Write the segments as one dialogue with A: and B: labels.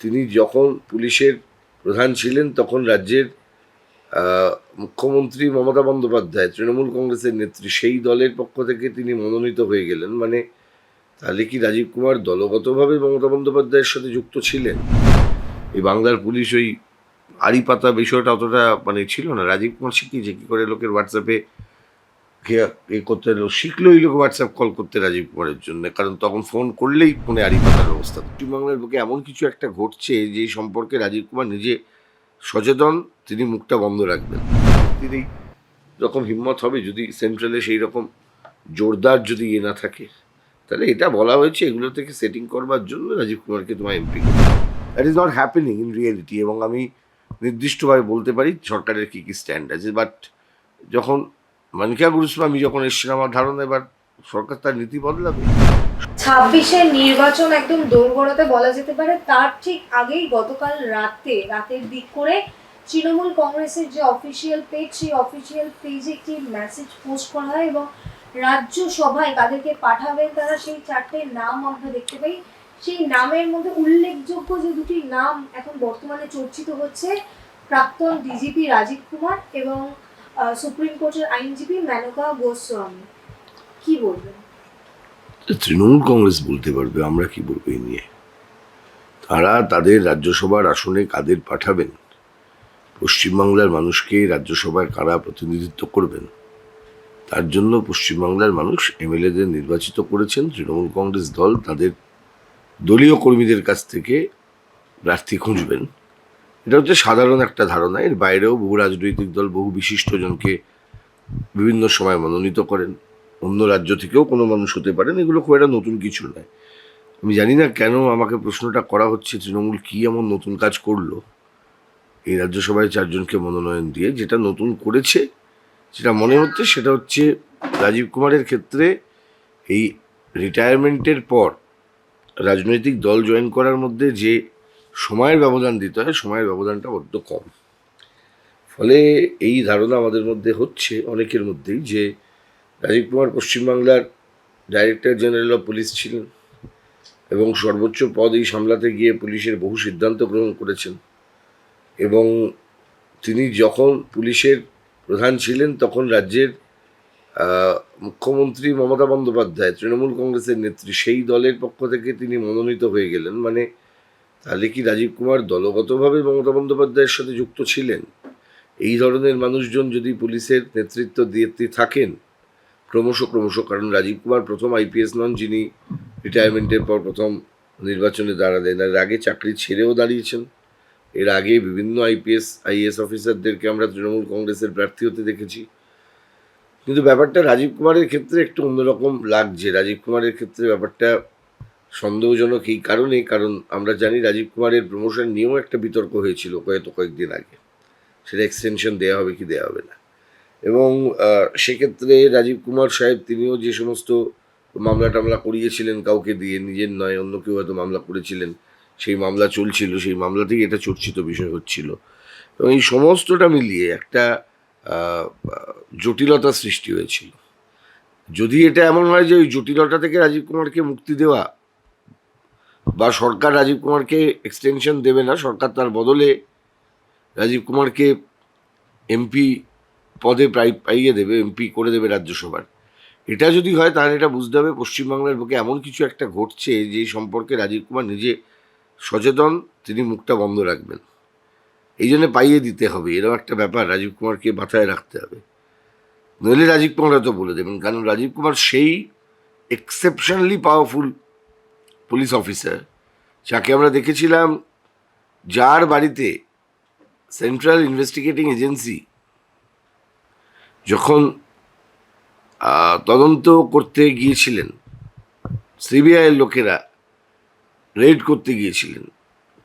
A: তিনি যখন পুলিশের প্রধান ছিলেন তখন রাজ্যের মুখ্যমন্ত্রী মমতা বন্দ্যোপাধ্যায় তৃণমূল কংগ্রেসের নেত্রী, সেই দলের পক্ষ থেকে তিনি মনোনীত হয়ে গেলেন। মানে তাহলে কি রাজীব কুমার দলগতভাবে মমতা বন্দ্যোপাধ্যায়ের সাথে যুক্ত ছিলেন? এই বাংলার পুলিশ ওই আড়ি পাতা বিষয়টা অতটা মানে ছিল না। রাজীব কুমার শিখিয়েছে কি করে লোকের হোয়াটসঅ্যাপে এ করতে শিখলো এই লোক হোয়াটসঅ্যাপ কল করতে রাজীব কুমারের জন্য, কারণ তখন ফোন করলেই ফোনে আড়ি পাতার অবস্থা। পশ্চিমবাংলার বুকে এমন কিছু একটা ঘটছে যে সম্পর্কে রাজীব কুমার নিজে সচেতন, তিনি মুখটা বন্ধ রাখবেন। তিনি যখন হিম্মত হবে, যদি সেন্ট্রালে সেই রকম জোরদার যদি না থাকে, তাহলে এটা বলা হয়েছে এগুলো থেকে সেটিং করবার জন্য রাজীব কুমারকে তোমার এমপি করবে। That is not happening in reality. এবং আমি নির্দিষ্টভাবে বলতে পারি সরকারের কী কী স্ট্যান্ড আছে। বাট যখন মানিকা গুরুস্বামী যখন এসছেন, আমার ধারণা এবার সরকার তার নীতি বদলাবে।
B: 26-এর নির্বাচন একদম দোরগোড়াতে বলা যেতে পারে। তার ঠিক আগেই গতকাল রাতের দিক করে তৃণমূল কংগ্রেসের যে অফিসিয়াল পেজ, সেই অফিসিয়াল পেজে একটি মেসেজ পোস্ট করা হয় এবং রাজ্য সভায় কাদেরকে পাঠাবেন তারা, সেই 4টে নাম আমরা দেখতে পাই। সেই নামের মধ্যে উল্লেখযোগ্য যে দুটি নাম এখন বর্তমানে চর্চিত হচ্ছে, প্রাক্তন ডিজিপি রাজীব কুমার এবং সুপ্রিম কোর্টের আইনজীবী মেনকা গোস্বামী। কি বলবেন?
A: তৃণমূল কংগ্রেস বলতে পারবে, আমরা কি বলবো এই নিয়ে। তারা তাদের রাজ্যসভার আসনে কাদের পাঠাবেন, পশ্চিমবাংলার মানুষকে রাজ্যসভায় কারা প্রতিনিধিত্ব করবেন, তার জন্য পশ্চিমবাংলার মানুষ এমএলএদের নির্বাচিত করেছেন। তৃণমূল কংগ্রেস দল তাদের দলীয় কর্মীদের কাছ থেকে প্রার্থী খুঁজবেন। এটা হচ্ছে সাধারণ একটা ধারণা। এর বাইরেও বহু রাজনৈতিক দল বহু বিশিষ্টজনকে বিভিন্ন সময় মনোনীত করেন। অন্য রাজ্য থেকেও কোনো মানুষ হতে পারেন, এগুলো খুব একটা নতুন কিছু নয়। আমি জানি না কেন আমাকে প্রশ্নটা করা হচ্ছে, তৃণমূল কী এমন নতুন কাজ করলো এই রাজ্যসভায় 4 জনকে মনোনয়ন দিয়ে। যেটা নতুন করেছে, যেটা মনে হচ্ছে, সেটা হচ্ছে রাজীব কুমারের ক্ষেত্রে এই রিটায়ারমেন্টের পর রাজনৈতিক দল জয়েন করার মধ্যে যে সময়ের ব্যবধান দিতে হয়, সময়ের ব্যবধানটা বড্ড কম। ফলে এই ধারণা আমাদের মধ্যে হচ্ছে, অনেকের মধ্যেই, যে রাজীব কুমার পশ্চিমবাংলার ডাইরেক্টর জেনারেল অফ পুলিশ ছিলেন এবং সর্বোচ্চ পদ এই সামলাতে গিয়ে পুলিশের বহু সিদ্ধান্ত গ্রহণ করেছেন। এবং তিনি যখন পুলিশের প্রধান ছিলেন তখন রাজ্যের মুখ্যমন্ত্রী মমতা বন্দ্যোপাধ্যায় তৃণমূল কংগ্রেসের নেত্রী, সেই দলের পক্ষ থেকে তিনি মনোনীত হয়ে গেলেন। মানে তাহলে কি রাজীব কুমার দলগতভাবে মমতা বন্দ্যোপাধ্যায়ের সাথে যুক্ত ছিলেন? এই ধরনের মানুষজন যদি পুলিশের নেতৃত্ব দিতে থাকেন ক্রমশ, কারণ রাজীব কুমার প্রথম আইপিএস নন যিনি রিটায়ারমেন্টের পর প্রথম নির্বাচনে দাঁড়ালেন। এর আগে চাকরি ছেড়েও দাঁড়িয়েছেন। এর আগে বিভিন্ন আইএএস অফিসারদেরকে আমরা তৃণমূল কংগ্রেসের প্রার্থী হতে দেখেছি। কিন্তু ব্যাপারটা রাজীব কুমারের ক্ষেত্রে একটু অন্যরকম লাগছে। রাজীব কুমারের ক্ষেত্রে ব্যাপারটা সন্দেহজনক এই কারণে, কারণ আমরা জানি রাজীব কুমারের প্রমোশন নিয়েও একটা বিতর্ক হয়েছিল কয়েকদিন আগে, সেটা এক্সটেনশন দেওয়া হবে কি দেওয়া হবে না। এবং সেক্ষেত্রে রাজীব কুমার সাহেব তিনিও যে সমস্ত মামলা করিয়েছিলেন কাউকে দিয়ে, নিজের নয় অন্য কেউ হয়তো মামলা করেছিলেন, সেই মামলা চলছিল, সেই মামলাতেই এটা চর্চিত বিষয় হচ্ছিল। এবং এই সমস্তটা মিলিয়ে একটা জটিলতা সৃষ্টি হয়েছিল। যদি এটা এমন হয় যে ওই জটিলতা থেকে রাজীব কুমারকে মুক্তি দেওয়া, বা সরকার রাজীব কুমারকে এক্সটেনশন দেবে না, সরকার তার বদলে রাজীব কুমারকে এমপি পদে পাইয়ে দেবে, এমপি করে দেবে রাজ্যসভার, এটা যদি হয়, তাহলে এটা বুঝতে হবে পশ্চিমবাংলার বুকে এমন কিছু একটা ঘটছে যে সম্পর্কে রাজীব কুমার নিজে সচেতন, তিনি মুখটা বন্ধ রাখবেন। এই জন্য পাইয়ে দিতে হবে, এরকম একটা ব্যাপার রাজীব কুমারকে মাথায় রাখতে হবে। নইলে রাজীব কুমার হয়তো বলে দেবেন, কারণ রাজীব কুমার সেই এক্সেপশনালি পাওয়ারফুল পুলিশ অফিসার যাকে আমরা দেখেছিলাম, যার বাড়িতে সেন্ট্রাল ইনভেস্টিগেটিং এজেন্সি যখন তদন্ত করতে গিয়েছিলেন, সিবিআইয়ের লোকেরা রেড করতে গিয়েছিলেন,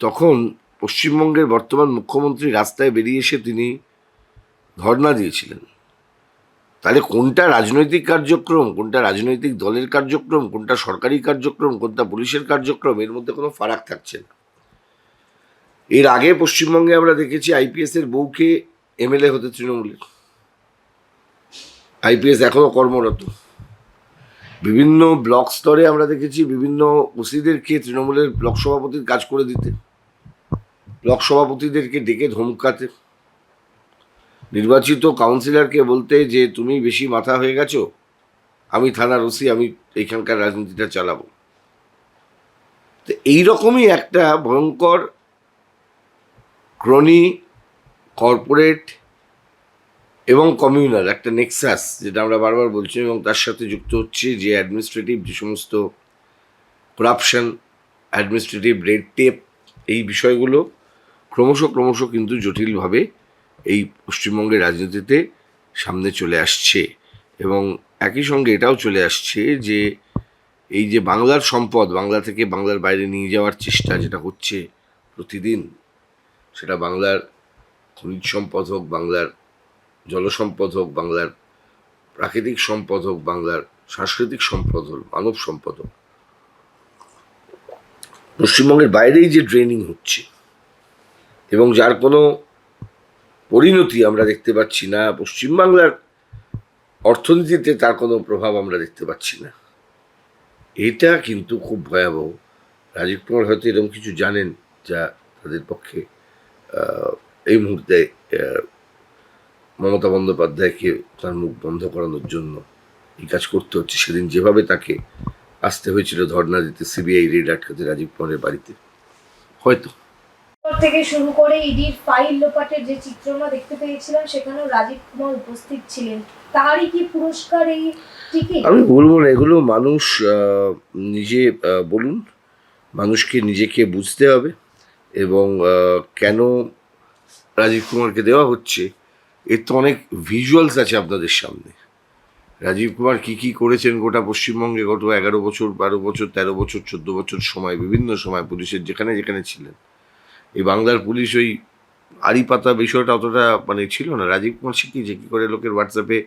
A: তখন পশ্চিমবঙ্গের বর্তমান মুখ্যমন্ত্রী রাস্তায় বেরিয়ে এসে তিনি ধর্ণা দিয়েছিলেন। তাহলে কোনটা রাজনৈতিক কার্যক্রম, কোনটা রাজনৈতিক দলের কার্যক্রম, কোনটা সরকারি কার্যক্রম, কোনটা পুলিশের কার্যক্রম, এর মধ্যে কোনো ফারাক থাকছে না। এর আগে পশ্চিমবঙ্গে আমরা দেখেছি আইপিএস এর বউকে এমএলএ হতে তৃণমূলের, আইপিএস এখনও কর্মরত। বিভিন্ন ব্লক স্তরে আমরা দেখেছি বিভিন্ন ওসিদেরকে তৃণমূলের ব্লক সভাপতির কাজ করে দিতে। ব্লক সভাপতিদেরকে ডেকে ধমকাতে, নির্বাচিত কাউন্সিলরকে বলতে যে তুমি বেশি মাথা হয়ে গেছো, আমি থানার ওসি, আমি এখানকার রাজনীতিটা চালাবো। তো এইরকমই একটা ভয়ঙ্কর ক্রনি কর্পোরেট এবং কমিউনাল একটা নেক্সাস, যেটা আমরা বারবার বলছি, এবং তার সাথে যুক্ত হচ্ছে যে অ্যাডমিনিস্ট্রেটিভ যে সমস্ত করাপশন, অ্যাডমিনিস্ট্রেটিভ রেড টেপ, এই বিষয়গুলো ক্রমশ কিন্তু জটিলভাবে এই পশ্চিমবঙ্গের রাজনীতিতে সামনে চলে আসছে। এবং একই সঙ্গে এটাও চলে আসছে যে এই যে বাংলার সম্পদ বাংলা থেকে বাংলার বাইরে নিয়ে যাওয়ার চেষ্টা যেটা হচ্ছে প্রতিদিন, সেটা বাংলার খনিজ সম্পদ হোক, বাংলার জলসম্পদ হোক, বাংলার প্রাকৃতিক সম্পদ হোক, বাংলার সাংস্কৃতিক সম্পদ হোক, মানব সম্পদ হোক, পশ্চিমবঙ্গের বাইরেই যে ড্রেনিং হচ্ছে এবং যার কোনো পরিণতি আমরা দেখতে পাচ্ছি না, পশ্চিমবাংলার অর্থনীতিতে তার কোনো প্রভাব আমরা দেখতে পাচ্ছি না, এটা কিন্তু খুব ভয়াবহ। রাজীব কুমার হয়তো এরকম কিছু জানেন যা তাদের পক্ষে এই মুহূর্তে মমতা বন্দ্যোপাধ্যায়কে তার মুখ বন্ধ করানোর জন্য এই কাজ করতে হচ্ছে। সেদিন যেভাবে তাকে আসতে হয়েছিল ধর্ণা দিতে, সিবিআই রেড আটকাতে রাজীব কুমারের বাড়িতে, হয়তো
B: থেকে শুরু করে ইডির ফাইল লোপাটের যে চিত্র আমরা দেখতে পেয়েছিলাম, সেখানেও রাজীব কুমার উপস্থিত ছিলেন। তারই কি পুরস্কার এই টিকিট?
A: আমি বলবো না, এগুলো মানুষ নিজে বলুন, মানুষকে নিজেকে বুঝতে হবে। এবং কেন রাজীব কুমারকে দেওয়া হচ্ছে, এর তো অনেক ভিজুয়ালস আছে আপনাদের সামনে। রাজীব কুমার কি করেছেন গোটা পশ্চিমবঙ্গে গত 11 বছর, 12 বছর, 13 বছর, 14 বছর সময়, বিভিন্ন সময় পুলিশের যেখানে যেখানে ছিলেন। এই বাংলার পুলিশ ওই আড়ি পাতা বিষয়টা অতটা মানে ছিল না। রাজীব কুমার শিখিয়েছে কী করে লোকের হোয়াটসঅ্যাপে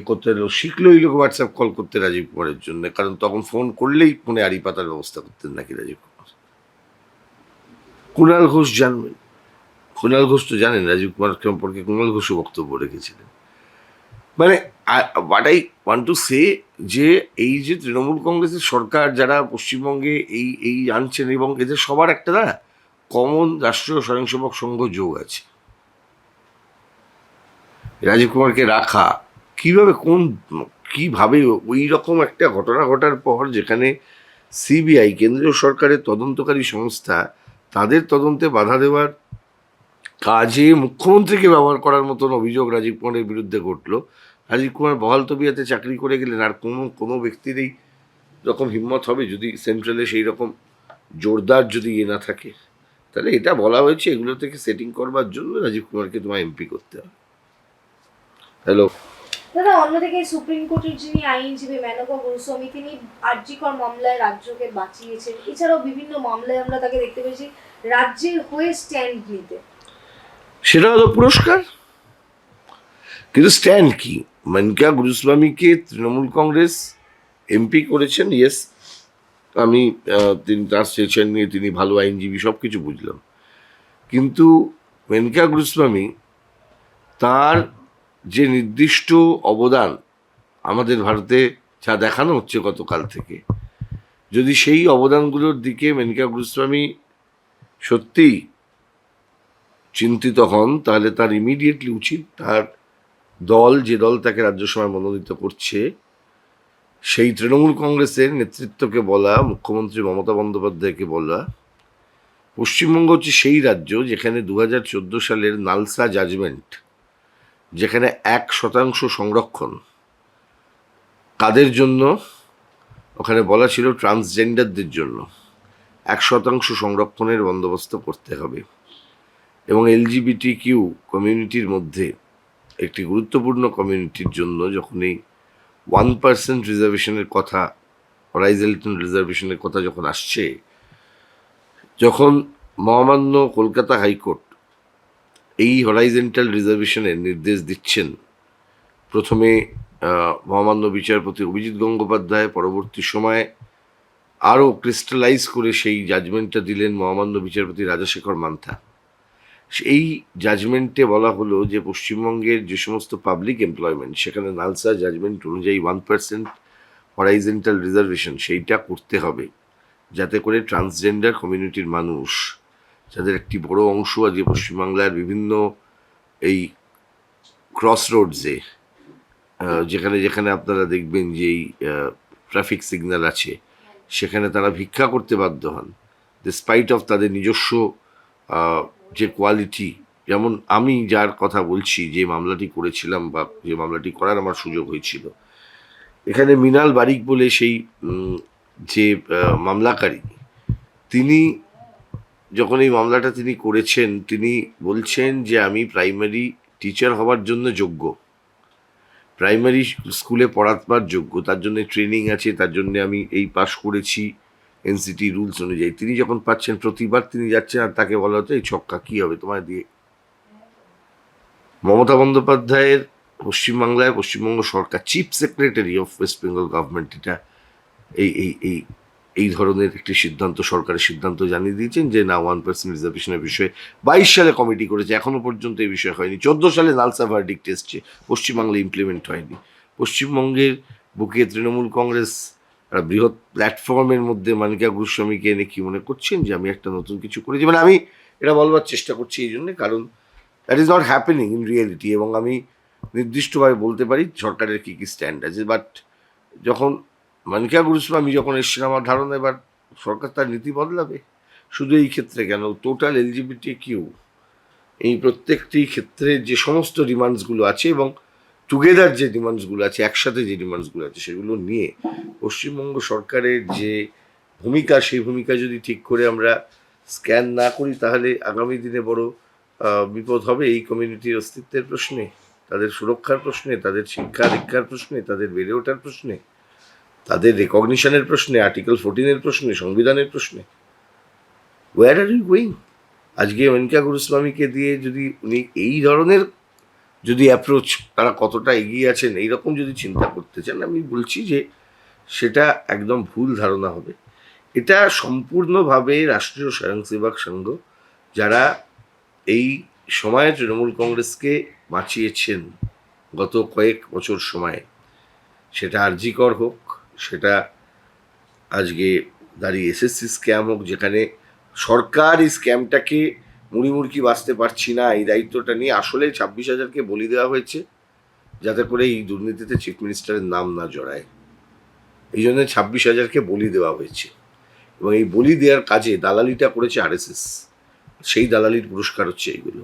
A: করতে, শিখলো এই লোক হোয়াটসঅ্যাপ কল করতে রাজীব কুমারের জন্য, কারণ তখন ফোন করলেই ফোনে আড়ি পাতার ব্যবস্থা করতেন নাকি রাজীব কুমার। কুণাল ঘোষ জানবেন, কুণাল ঘোষ তো জানেন রাজীব কুমার সম্পর্কে কুণাল ঘোষও বক্তব্য রেখেছিলেন। মানে what I want to say, যে এই যে তৃণমূল কংগ্রেসের সরকার যারা পশ্চিমবঙ্গে এই আনছেন, এবং এদের সবার একটা না কমন রাষ্ট্রীয় স্বয়ংসেবক সংঘ যোগ আছে। রাজীব কুমারকে রাখা কিভাবে ওই রকম একটা ঘটনা ঘটার পর, যেখানে সিবিআই কেন্দ্রীয় সরকারের তদন্তকারী সংস্থা, তাদের তদন্তে বাধা দেওয়ার কাজে মুখ্যমন্ত্রীকে ব্যবহার করার মতন অভিযোগ রাজীব কুমারের বিরুদ্ধে ঘটলো। রাজীব কুমার বহাল তবিয়াতে চাকরি করে গেলেন, আর কোনো ব্যক্তির এই রকম হিম্মত হবে যদি সেন্ট্রালে সেই রকম জোরদার যদি না থাকে, তাহলে এটা বলা হয়েছে এগুলো থেকে সেটিং করবার জন্য রাজীব কুমারকে তোমায় এমপি করতে হবে। হ্যালো
B: দাদা, অন্যদিকে সুপ্রিম কোর্টের যিনি আইনজীবী মেনকা গোস্বামী, তিনি আরজিকর মামলায় রাজ্যকে বাঁচিয়েছেন। এছাড়াও বিভিন্ন মামলায় আমরা তাকে দেখতে পেয়েছি রাজ্যের হয়ে স্ট্যান্ড নিতে।
A: সেটা হলো পুরস্কার, কিন্তু স্ট্যান্ড কি? মেনকা গোস্বামীকে তৃণমূল কংগ্রেস এমপি করেছেন, ইয়েস, আমি তিনি তার স্টেশন নিয়ে তিনি ভালো আইনজীবী সব কিছু বুঝলাম, কিন্তু মেনকা গোস্বামী তার যে নির্দিষ্ট অবদান আমাদের ভারতে যা দেখানো হচ্ছে গতকাল থেকে, যদি সেই অবদানগুলোর দিকে মেনকা গোস্বামী সত্যিই চিন্তিত হন, তাহলে তার ইমিডিয়েটলি উচিত তার দল, যে দল তাকে রাজ্যসভায় মনোনীত করছে, সেই তৃণমূল কংগ্রেসের নেতৃত্বকে বলা, মুখ্যমন্ত্রী মমতা বন্দ্যোপাধ্যায়কে বলা, পশ্চিমবঙ্গ হচ্ছে সেই রাজ্য যেখানে 2014 সালের নালসা জাজমেন্ট, যেখানে 1% সংরক্ষণ কাদের জন্য, ওখানে বলা ছিল ট্রান্সজেন্ডারদের জন্য 1% সংরক্ষণের বন্দোবস্ত করতে হবে। এবং LGBTQ কমিউনিটির মধ্যে একটি গুরুত্বপূর্ণ কমিউনিটির জন্য যখন এই 1% রিজার্ভেশনের কথা, হরাইজন্টাল রিজার্ভেশনের কথা যখন আসছে, যখন মহামান্য কলকাতা হাইকোর্ট এই হরাইজন্টাল রিজার্ভেশনের নির্দেশ দিচ্ছেন, প্রথমে মহামান্য বিচারপতি অভিজিৎ গঙ্গোপাধ্যায়, পরবর্তী সময়ে আরও ক্রিস্টালাইজ করে সেই জাজমেন্টটা দিলেন মহামান্য বিচারপতি রাজাশেখর মান্থা। এই জাজমেন্টে বলা হলো যে পশ্চিমবঙ্গের যে সমস্ত পাবলিক এমপ্লয়মেন্ট, সেখানে নালসা জাজমেন্ট অনুযায়ী 1% হরাইজন্টাল রিজার্ভেশন সেইটা করতে হবে, যাতে করে ট্রান্সজেন্ডার কমিউনিটির মানুষ যাদের একটি বড় অংশ আজকে পশ্চিমবাংলার বিভিন্ন এই ক্রস রোডসে, যেখানে যেখানে আপনারা দেখবেন যে এই ট্রাফিক সিগন্যাল আছে, সেখানে তারা ভিক্ষা করতে বাধ্য হন, ডিসপাইট অফ তাদের নিজস্ব যে কোয়ালিটি। যেমন আমি যার কথা বলছি, যে মামলাটি করেছিলাম বা যে মামলাটি করার আমার সুযোগ হয়েছিল, এখানে মিনাল বারিক বলে সেই যে মামলাকারী, তিনি যখন এই মামলাটা তিনি করেছেন, তিনি বলছেন যে আমি প্রাইমারি টিচার হওয়ার জন্য যোগ্য, প্রাইমারি স্কুলে পড়াবার যোগ্য, তার জন্য ট্রেনিং আছে, তার জন্য আমি এই পাস করেছি এনসিটি রুলস অনুযায়ী। তিনি যখন পাচ্ছেন, প্রতিবার তিনি যাচ্ছেন আর তাকে বলা হচ্ছে এই ছক্কা কী হবে তোমায় দিয়ে। মমতা বন্দ্যোপাধ্যায়ের পশ্চিমবাংলায় পশ্চিমবঙ্গ সরকার, chief secretary of West Bengal government, এটা এই এই এই এই ধরনের একটি সিদ্ধান্ত, সরকারের সিদ্ধান্ত জানিয়ে দিয়েছেন যে না 1% রিজার্ভেশনের বিষয়ে 22 সালে কমিটি করেছে, এখনো পর্যন্ত এই বিষয় হয়নি। 14 সালে নালসা ভার্ডিক্ট এসছে, পশ্চিমবাংলায় ইমপ্লিমেন্ট হয়নি। পশ্চিমবঙ্গের বুকে তৃণমূল কংগ্রেস বৃহৎ প্ল্যাটফর্মের মধ্যে মানিকা গোস্বামীকে এনে কি মনে করছেন যে আমি একটা নতুন কিছু করেছি? মানে আমি এটা বলবার চেষ্টা করছি এই জন্যে, কারণ that is not happening in reality, এবং আমি নির্দিষ্টভাবে বলতে পারি সরকারের কী কী স্ট্যান্ড আছে। বাট যখন মানিকা গোস্বামী যখন এসছেন, আমার ধারণা এবার সরকার তার নীতি বদলাবে। শুধু এই ক্ষেত্রে কেন, টোটাল LGBTQ এই প্রত্যেকটি ক্ষেত্রে যে সমস্ত ডিমান্ডসগুলো আছে এবং টুগেদার যে ডিমান্ডসগুলো আছে, একসাথে যে ডিমান্ডসগুলো আছে, সেগুলো নিয়ে পশ্চিমবঙ্গ সরকারের যে ভূমিকা, সেই ভূমিকা যদি ঠিক করে আমরা স্ক্যান না করি, তাহলে আগামী দিনে বড় বিপদ হবে এই কমিউনিটির অস্তিত্বের প্রশ্নে, তাদের সুরক্ষার প্রশ্নে, তাদের শিক্ষা দীক্ষার প্রশ্নে, তাদের বেড়ে ওঠার প্রশ্নে, তাদের রেকগনিশনের প্রশ্নে, আর্টিকেল 14-এর প্রশ্নে, সংবিধানের প্রশ্নে। Where are you going? আজকে মনিকা গোস্বামীকে দিয়ে যদি উনি এই ধরনের যদি অ্যাপ্রোচ, তারা কতটা এগিয়ে আছেন এইরকম যদি চিন্তা করতে চান, আমি বলছি যে সেটা একদম ভুল ধারণা হবে। এটা সম্পূর্ণভাবে রাষ্ট্রীয় স্বয়ংসেবক সংঘ, যারা এই সময়ে তৃণমূল কংগ্রেসকে বাঁচিয়েছেন গত কয়েক বছর সময়ে, সেটা আরজি কর হোক, সেটা আজকে দাঁড়িয়ে SSC স্ক্যাম হোক, যেখানে সরকার এই স্ক্যামটাকে মুড়িমুড়কি বাঁচতে পারছি না, এই দায়িত্বটা নিয়ে আসলে 26,000কে বলি দেওয়া হয়েছে, যাতে করে এই দুর্নীতিতে চিফ মিনিস্টারের নাম না জড়ায়। এই জন্য 26,000কে বলি দেওয়া হয়েছে, এবং এই বলি দেওয়ার কাজে দালালিটা করেছে RSS, সেই দালালির পুরস্কার হচ্ছে এইগুলো।